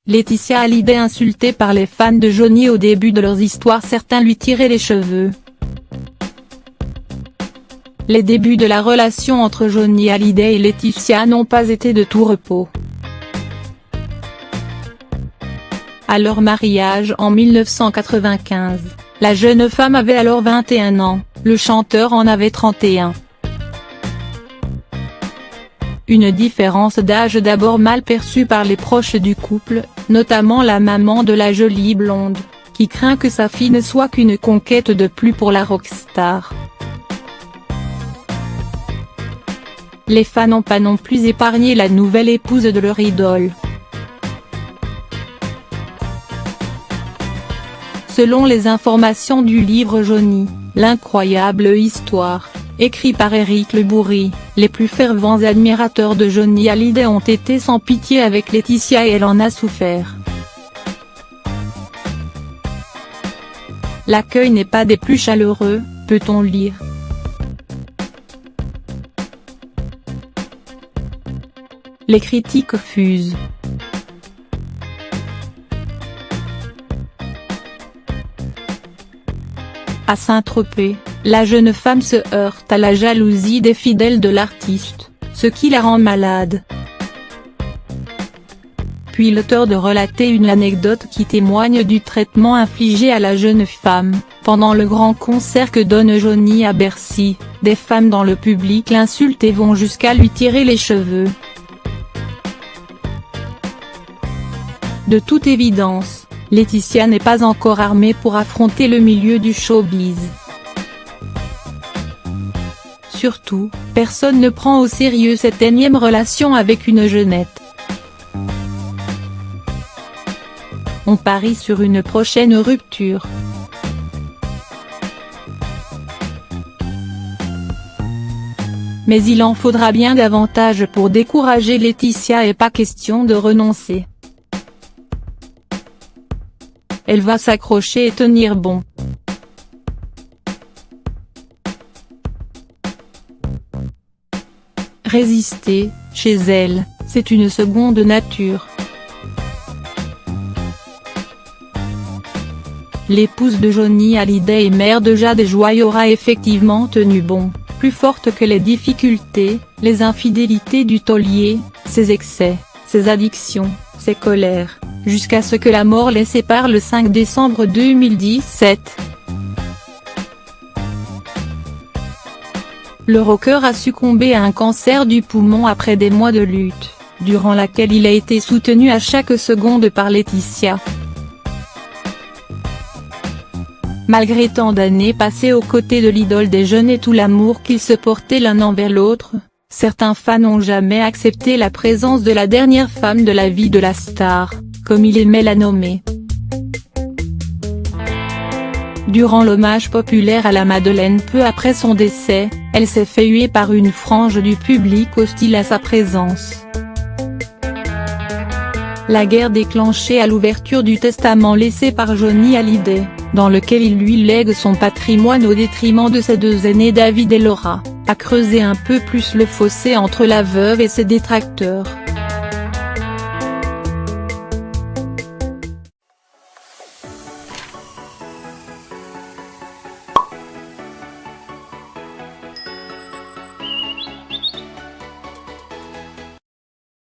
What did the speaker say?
Laetitia Hallyday insultée par les fans de Johnny au début de leurs histoires, certains lui tiraient les cheveux. Les débuts de la relation entre Johnny Hallyday et Laetitia n'ont pas été de tout repos. À leur mariage en 1995, la jeune femme avait alors 21 ans, le chanteur en avait 31. Une différence d'âge d'abord mal perçue par les proches du couple, notamment la maman de la jolie blonde, qui craint que sa fille ne soit qu'une conquête de plus pour la rockstar. Les fans n'ont pas non plus épargné la nouvelle épouse de leur idole. Selon les informations du livre Johnny, l'incroyable histoire, écrit par Éric Le Bourri, les plus fervents admirateurs de Johnny Hallyday ont été sans pitié avec Laetitia et elle en a souffert. L'accueil n'est pas des plus chaleureux, peut-on lire. Les critiques fusent. À Saint-Tropez, la jeune femme se heurte à la jalousie des fidèles de l'artiste, ce qui la rend malade. Puis l'auteur de relater une anecdote qui témoigne du traitement infligé à la jeune femme, pendant le grand concert que donne Johnny à Bercy, des femmes dans le public l'insultent et vont jusqu'à lui tirer les cheveux. De toute évidence, Laetitia n'est pas encore armée pour affronter le milieu du showbiz. Surtout, personne ne prend au sérieux cette énième relation avec une jeunette. On parie sur une prochaine rupture. Mais il en faudra bien davantage pour décourager Laetitia et pas question de renoncer. Elle va s'accrocher et tenir bon. Résister, chez elle, c'est une seconde nature. L'épouse de Johnny Hallyday et mère de Jade et Joy aura effectivement tenu bon, plus forte que les difficultés, les infidélités du taulier, ses excès, ses addictions, ses colères, jusqu'à ce que la mort les sépare le 5 décembre 2017. Le rocker a succombé à un cancer du poumon après des mois de lutte, durant laquelle il a été soutenu à chaque seconde par Laetitia. Malgré tant d'années passées aux côtés de l'idole des jeunes et tout l'amour qu'ils se portaient l'un envers l'autre, certains fans n'ont jamais accepté la présence de la dernière femme de la vie de la star, comme il aimait la nommer. Durant l'hommage populaire à la Madeleine peu après son décès, elle s'est fait huer par une frange du public hostile à sa présence. La guerre déclenchée à l'ouverture du testament laissé par Johnny Hallyday, dans lequel il lui lègue son patrimoine au détriment de ses deux aînés David et Laura, a creusé un peu plus le fossé entre la veuve et ses détracteurs.